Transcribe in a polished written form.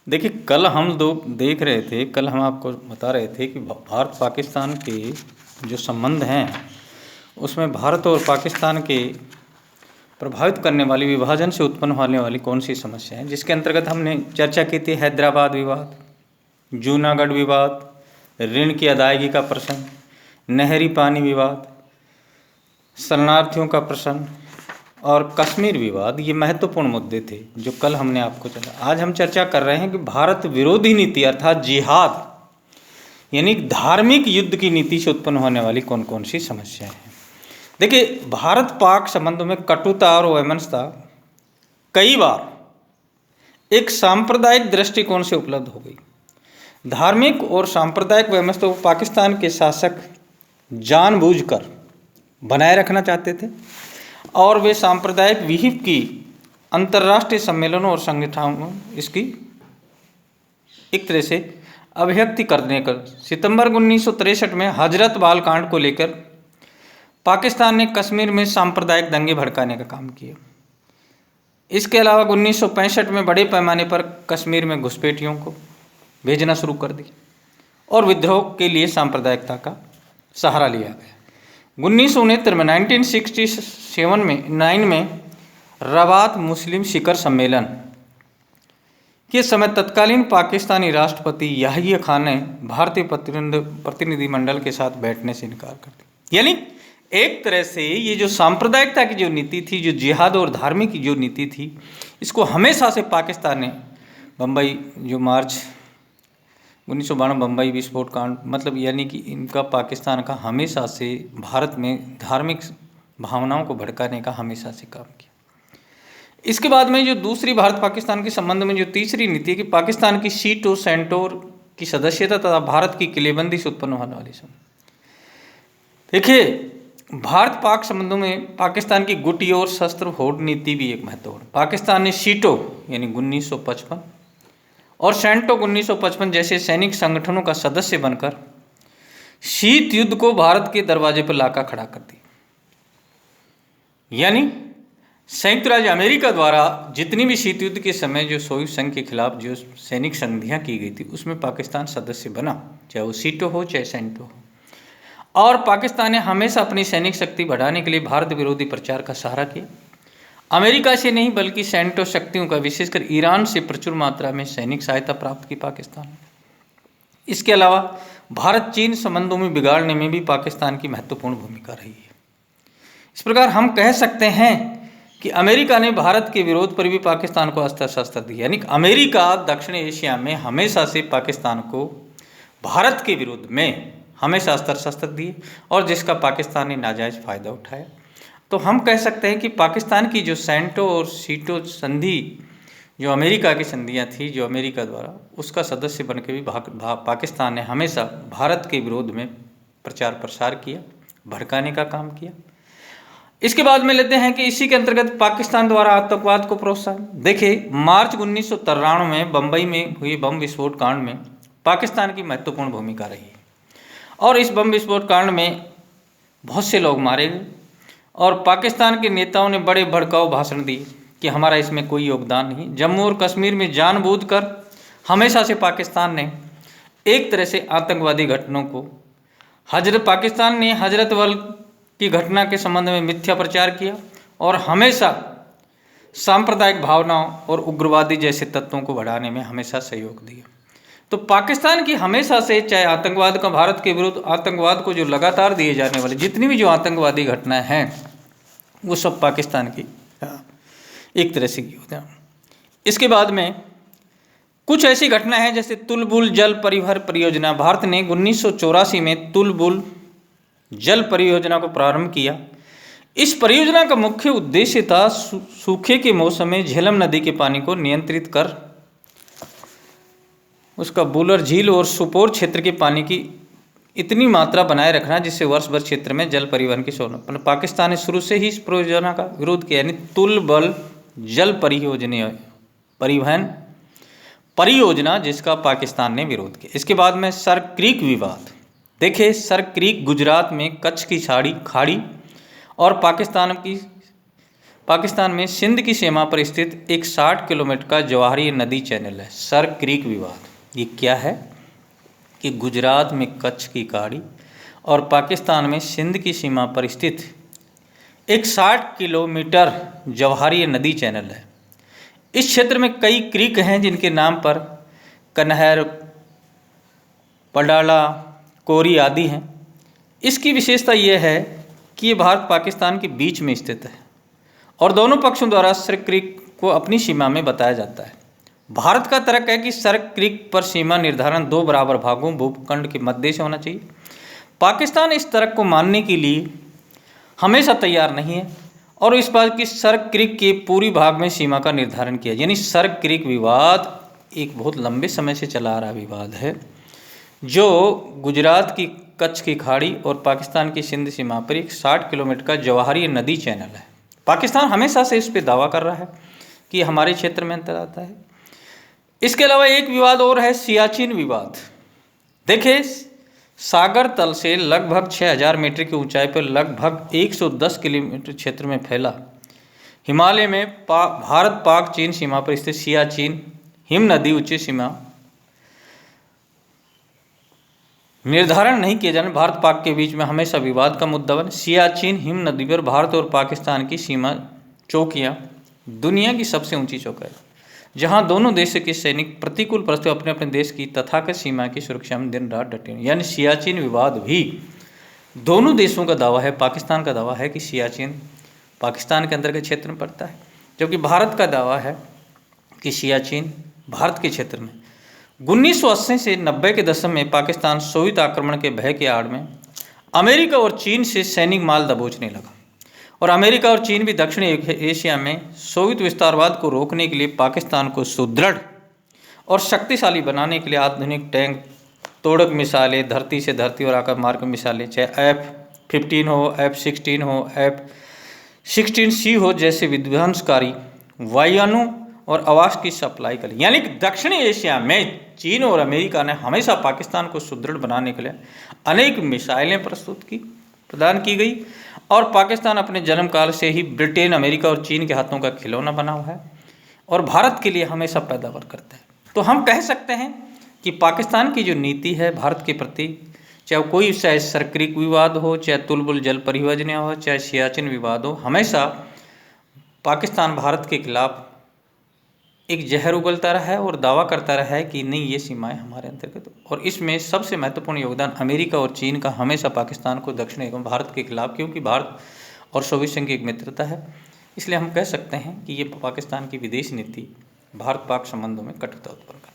देखिए, कल हम लोग देख रहे थे, कल हम आपको बता रहे थे कि भारत पाकिस्तान के जो संबंध हैं उसमें भारत और पाकिस्तान के प्रभावित करने वाली, विभाजन से उत्पन्न होने वाली कौन सी समस्या है, जिसके अंतर्गत हमने चर्चा की थी हैदराबाद विवाद, जूनागढ़ विवाद, ऋण की अदायगी का प्रश्न, नहरी पानी विवाद, शरणार्थियों का प्रश्न और कश्मीर विवाद। ये महत्वपूर्ण मुद्दे थे जो कल हमने आपको चला। आज हम चर्चा कर रहे हैं कि भारत विरोधी नीति अर्थात जिहाद यानी धार्मिक युद्ध की नीति से उत्पन्न होने वाली कौन कौन सी समस्याएं हैं। देखिए, भारत पाक संबंधों में कटुता और वैमनस्यता कई बार एक सांप्रदायिक दृष्टिकोण से उपलब्ध हो गई। धार्मिक और सांप्रदायिक वैमनस्यता को पाकिस्तान के शासक जानबूझकर बनाए रखना चाहते थे और वे सांप्रदायिक विहिप की अंतर्राष्ट्रीय सम्मेलनों और संगठनों में इसकी एक तरह से अभिव्यक्ति करने का सितंबर 1963 में हजरत बाल कांड को लेकर पाकिस्तान ने कश्मीर में सांप्रदायिक दंगे भड़काने का काम किया। इसके अलावा 1965 में बड़े पैमाने पर कश्मीर में घुसपैठियों को भेजना शुरू कर दिया और विद्रोह के लिए सांप्रदायिकता का सहारा लिया गया। 1969 में 1967 में रबात मुस्लिम शिखर सम्मेलन के समय तत्कालीन पाकिस्तानी राष्ट्रपति याहिया खान ने भारतीय प्रतिनिधिमंडल के साथ बैठने से इनकार कर दिया। यानी एक तरह से ये जो सांप्रदायिकता की जो नीति थी, जो जिहाद और धार्मिक की जो नीति थी, इसको हमेशा से पाकिस्तान ने बम्बई जो मार्च 1992 बम्बई विस्फोट कांड, मतलब यानी कि इनका पाकिस्तान का हमेशा से भारत में धार्मिक भावनाओं को भड़काने का हमेशा से काम किया। इसके बाद में जो दूसरी भारत पाकिस्तान के संबंध में जो तीसरी नीति है कि पाकिस्तान की सीटो सेंटोर की सदस्यता तथा भारत की किलेबंदी से उत्पन्न होने वाली संबंध। देखिए, भारत पाक संबंधों में पाकिस्तान की गुटी और शस्त्र होड़ नीति भी एक महत्वपूर्ण। पाकिस्तान ने सीटो यानी 1955 और सेंटो 1955 जैसे सैनिक संगठनों का सदस्य बनकर शीत युद्ध को भारत के दरवाजे पर लाकर खड़ा कर दिया। यानी संयुक्त राज्य अमेरिका द्वारा जितनी भी शीत युद्ध के समय जो सोवियत संघ के खिलाफ जो सैनिक संधियां की गई थी उसमें पाकिस्तान सदस्य बना, चाहे वो सीटो हो चाहे सेंटो हो। और पाकिस्तान ने हमेशा अपनी सैनिक शक्ति बढ़ाने के लिए भारत विरोधी प्रचार का सहारा किया। अमेरिका से नहीं बल्कि सेंटो शक्तियों का, विशेषकर ईरान से प्रचुर मात्रा में सैनिक सहायता प्राप्त की पाकिस्तान। इसके अलावा भारत चीन संबंधों में बिगाड़ने में भी पाकिस्तान की महत्वपूर्ण भूमिका रही है। इस प्रकार हम कह सकते हैं कि अमेरिका ने भारत के विरोध पर भी पाकिस्तान को अस्त्र शस्त्र दिया। यानी अमेरिका दक्षिण एशिया में हमेशा से पाकिस्तान को भारत के विरोध में हमेशा अस्त्र शस्त्र दिए और जिसका पाकिस्तान ने नाजायज फायदा उठाया। तो हम कह सकते हैं कि पाकिस्तान की जो सेंटो और सीटो संधि जो अमेरिका की संधियां थी, जो अमेरिका द्वारा, उसका सदस्य बनकर भी पाकिस्तान ने हमेशा भारत के विरोध में प्रचार प्रसार किया, भड़काने का काम किया। इसके बाद में लेते हैं कि इसी के अंतर्गत पाकिस्तान द्वारा आतंकवाद को प्रोत्साहन। देखिए, मार्च 1993 में बम्बई में हुए बम विस्फोट कांड में पाकिस्तान की महत्वपूर्ण भूमिका रही और इस बम विस्फोट कांड में बहुत से लोग मारे गए और पाकिस्तान के नेताओं ने बड़े भड़काऊ भाषण दिए कि हमारा इसमें कोई योगदान नहीं। जम्मू और कश्मीर में जानबूझकर हमेशा से पाकिस्तान ने एक तरह से आतंकवादी घटनाओं को पाकिस्तान ने हजरत बल की घटना के संबंध में मिथ्या प्रचार किया और हमेशा सांप्रदायिक भावनाओं और उग्रवादी जैसे तत्वों को बढ़ाने में हमेशा सहयोग दिया। तो पाकिस्तान की हमेशा से, चाहे आतंकवाद का, भारत के विरुद्ध आतंकवाद को जो लगातार दिए जाने वाले जितनी भी जो आतंकवादी घटनाएं हैं वो सब पाकिस्तान की एक तरह से की होता है। इसके बाद में कुछ ऐसी घटना है जैसे तुलबुल जल परिवहन परियोजना। भारत ने 1984 में तुलबुल जल परियोजना को प्रारंभ किया। इस परियोजना का मुख्य उद्देश्य था सूखे के मौसम में झेलम नदी के पानी को नियंत्रित कर उसका बुलर झील और सुपोर क्षेत्र के पानी की इतनी मात्रा बनाए रखना जिससे वर्ष भर क्षेत्र में जल परिवहन की सोना। पाकिस्तान ने शुरू से ही इस परियोजना का विरोध किया, यानी तुलबुल जल परिवहन परियोजना जिसका पाकिस्तान ने विरोध किया। इसके बाद में सर क्रीक विवाद। देखिए, सर क्रीक गुजरात में कच्छ की खाड़ी और पाकिस्तान की पाकिस्तान में सिंध की सीमा पर स्थित एक 60 किलोमीटर का जवाहरी नदी चैनल है, सर क्रीक विवाद। ये क्या है कि गुजरात में कच्छ की खाड़ी और पाकिस्तान में सिंध की सीमा पर स्थित एक 60 किलोमीटर जवाहरी नदी चैनल है। इस क्षेत्र में कई क्रीक हैं जिनके नाम पर कनहर, पडाला, कोरी आदि हैं। इसकी विशेषता यह है कि ये भारत पाकिस्तान के बीच में स्थित है और दोनों पक्षों द्वारा सर क्रीक को अपनी सीमा में बताया जाता है। भारत का तर्क है कि सर क्रीक पर सीमा निर्धारण 2 बराबर भागों भूखंड के मध्य से होना चाहिए। पाकिस्तान इस तर्क को मानने के लिए हमेशा तैयार नहीं है और इस बात की सर क्रीक के पूरी भाग में सीमा का निर्धारण किया। यानी सर क्रीक विवाद एक बहुत लंबे समय से चला आ रहा विवाद है, जो गुजरात की कच्छ की खाड़ी और पाकिस्तान की सिंध सीमा पर एक 60 किलोमीटर का जवाहरी नदी चैनल है। पाकिस्तान हमेशा से इस पर दावा कर रहा है कि हमारे क्षेत्र में अंतर आता है। इसके अलावा एक विवाद और है, सियाचिन विवाद। देखिए, सागर तल से लगभग 6000 मीटर की ऊंचाई पर लगभग 110 किलोमीटर क्षेत्र में फैला हिमालय में भारत पाक चीन सीमा पर स्थित सियाचिन हिम नदी उच्च सीमा निर्धारण नहीं किए जाने भारत पाक के बीच में हमेशा विवाद का मुद्दा बने। सियाचिन हिम नदी पर भारत और पाकिस्तान की सीमा चौकियां दुनिया की सबसे ऊंची चौकियां, जहां दोनों देशों के सैनिक प्रतिकूल परिस्थितियों अपने अपने देश की तथाकथित सीमा की सुरक्षा में दिन रात डटे हैं। यानी सियाचिन विवाद भी दोनों देशों का दावा है। पाकिस्तान का दावा है कि सियाचिन पाकिस्तान के अंदर के क्षेत्र में पड़ता है, जबकि भारत का दावा है कि सियाचिन भारत के क्षेत्र में। 1980 से 90 के दशक में पाकिस्तान सोवियत आक्रमण के भय के आड़ में अमेरिका और चीन से सैनिक माल दबोचने लगा और अमेरिका और चीन भी दक्षिणी एशिया में सोवियत विस्तारवाद को रोकने के लिए पाकिस्तान को सुदृढ़ और शक्तिशाली बनाने के लिए आधुनिक टैंक, तोड़क मिसाइलें, धरती से धरती और आकाश मार्ग मिसाइलें, चाहे F-15 हो, F-16 हो, F-16C हो, जैसे विध्वंसकारी वायुयानों और आवास की सप्लाई करी। यानी कि दक्षिणी एशिया में चीन और अमेरिका ने हमेशा पाकिस्तान को सुदृढ़ बनाने के लिए अनेक मिसाइलें प्रदान की गई और पाकिस्तान अपने जन्म काल से ही ब्रिटेन, अमेरिका और चीन के हाथों का खिलौना बना हुआ है और भारत के लिए हमेशा पैदावार करता है। तो हम कह सकते हैं कि पाकिस्तान की जो नीति है भारत के प्रति, चाहे सर क्रीक विवाद हो, चाहे तुलबुल जल परियोजना हो, चाहे सियाचिन विवाद हो, हमेशा पाकिस्तान भारत के खिलाफ एक जहर उगलता रहा है और दावा करता रहा है कि नहीं, ये सीमाएं हमारे अंतर्गत। और इसमें सबसे महत्वपूर्ण योगदान अमेरिका और चीन का हमेशा पाकिस्तान को दक्षिण एवं भारत के खिलाफ, क्योंकि भारत और सोवियत संघ की एक मित्रता है, इसलिए हम कह सकते हैं कि ये पाकिस्तान की विदेश नीति भारत पाक संबंधों में कटुता उत्पन्न करती है।